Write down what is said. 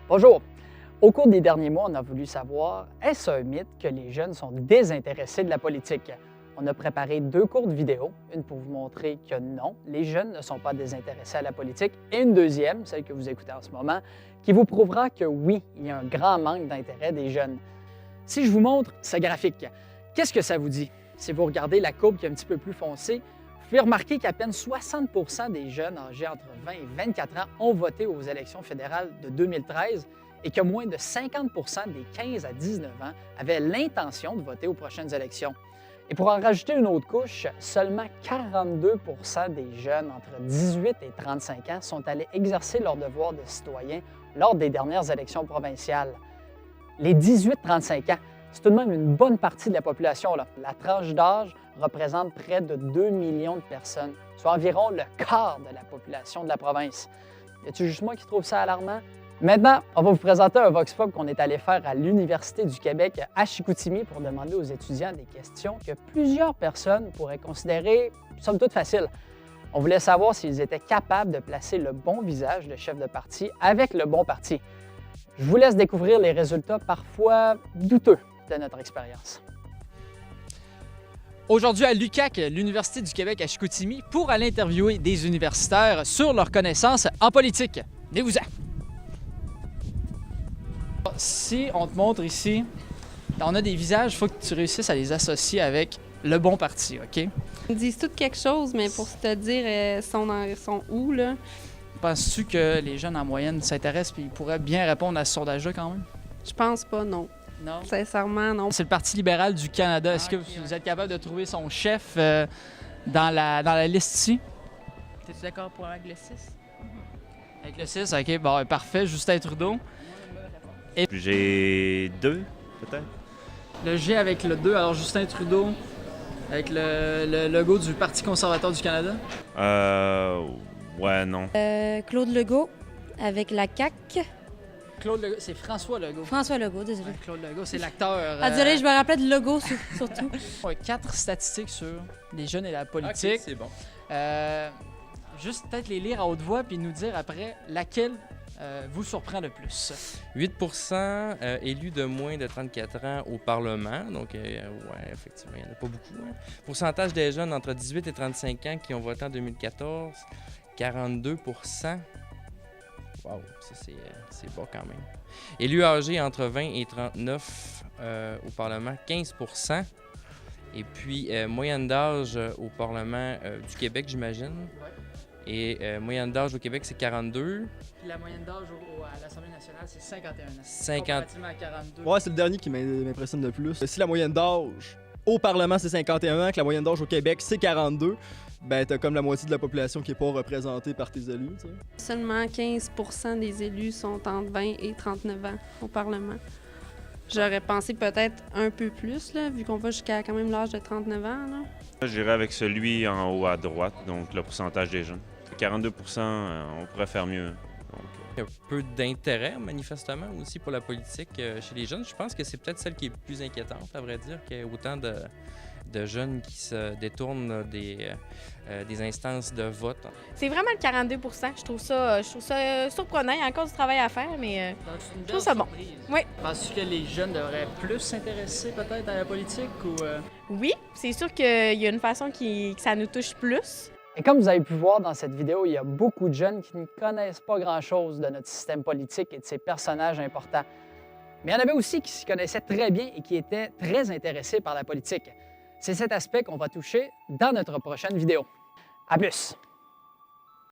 Bonjour! Au cours des derniers mois, on a voulu savoir, est-ce un mythe que les jeunes sont désintéressés de la politique? On a préparé 2 courtes vidéos, une pour vous montrer que non, les jeunes ne sont pas désintéressés à la politique, et une deuxième, celle que vous écoutez en ce moment, qui vous prouvera que oui, il y a un grand manque d'intérêt des jeunes. Si je vous montre ce graphique, qu'est-ce que ça vous dit? Si vous regardez la courbe qui est un petit peu plus foncée, vous pouvez remarquer qu'à peine 60 des jeunes âgés entre 20 et 24 ans ont voté aux élections fédérales de 2013 et que moins de 50 des 15 à 19 ans avaient l'intention de voter aux prochaines élections. Et pour en rajouter une autre couche, seulement 42 des jeunes entre 18 et 35 ans sont allés exercer leur devoir de citoyen lors des dernières élections provinciales. Les 18-35 ans, c'est tout de même une bonne partie de la population, là. La tranche d'âge représente près de 2 millions de personnes, soit environ le quart de la population de la province. Y a-t-il juste moi qui trouve ça alarmant? Maintenant, on va vous présenter un Vox Pop qu'on est allé faire à l'Université du Québec à Chicoutimi pour demander aux étudiants des questions que plusieurs personnes pourraient considérer, somme toute, faciles. On voulait savoir s'ils étaient capables de placer le bon visage de chef de parti avec le bon parti. Je vous laisse découvrir les résultats parfois douteux de notre expérience. Aujourd'hui à l'UQAC, l'Université du Québec à Chicoutimi, pour aller interviewer des universitaires sur leurs connaissances en politique. Venez-vous-en! Si on te montre ici, on a des visages, il faut que tu réussisses à les associer avec le bon parti, OK? Ils disent toutes quelque chose, mais pour te dire, sont où, là? Penses-tu que les jeunes en moyenne s'intéressent et ils pourraient bien répondre à ce sondage-là quand même? Je pense pas, non. Non. Sincèrement, non. C'est le Parti libéral du Canada. Est-ce que vous êtes capable de trouver son chef dans la liste ici? T'es-tu d'accord pour avec le 6? Avec le 6, OK, bon, parfait. Justin Trudeau. J'ai 2, peut-être. Le G avec le 2, alors Justin Trudeau, avec le logo du Parti conservateur du Canada. Ouais, non. Claude Legault avec la CAQ. Claude Legault, c'est François Legault. François Legault, désolé. Ouais, Claude Legault, c'est l'acteur. Ah, désolé, je me rappelais de Legault surtout. 4 statistiques sur les jeunes et la politique. Ok, c'est bon. Juste peut-être les lire à haute voix puis nous dire après laquelle vous surprend le plus. 8 élus de moins de 34 ans au Parlement. Donc, ouais, effectivement, il n'y en a pas beaucoup. Hein. Pourcentage des jeunes entre 18 et 35 ans qui ont voté en 2014, 42 Wow, ça c'est bas quand même. Élus âgés entre 20 et 39 au Parlement, 15 Et puis, moyenne d'âge au Parlement du Québec, j'imagine. Et moyenne d'âge au Québec, c'est 42. Puis la moyenne d'âge à l'Assemblée nationale, c'est 51 ans. 50. Comparativement à 42. Ouais, c'est le dernier qui m'impressionne le plus. Si la moyenne d'âge au Parlement, c'est 51 ans, que la moyenne d'âge au Québec, c'est 42, ben t'as comme la moitié de la population qui n'est pas représentée par tes élus, tu sais. Seulement 15 des élus sont entre 20 et 39 ans au Parlement. J'aurais pensé peut-être un peu plus, là, vu qu'on va jusqu'à quand même l'âge de 39 ans. Là. J'irai avec celui en haut à droite, donc le pourcentage des jeunes. 42 on pourrait faire mieux. Il y a un peu d'intérêt, manifestement, aussi pour la politique chez les jeunes. Je pense que c'est peut-être celle qui est plus inquiétante, à vrai dire, qu'il y a autant de jeunes qui se détournent des instances de vote. C'est vraiment le 42 Je trouve ça surprenant. Il y a encore du travail à faire, mais je trouve ça bon. Oui. Penses-tu que les jeunes devraient plus s'intéresser peut-être à la politique ou... Oui, c'est sûr qu'il y a une façon que ça nous touche plus. Et comme vous avez pu voir dans cette vidéo, il y a beaucoup de jeunes qui ne connaissent pas grand-chose de notre système politique et de ses personnages importants. Mais il y en avait aussi qui s'y connaissaient très bien et qui étaient très intéressés par la politique. C'est cet aspect qu'on va toucher dans notre prochaine vidéo. À plus!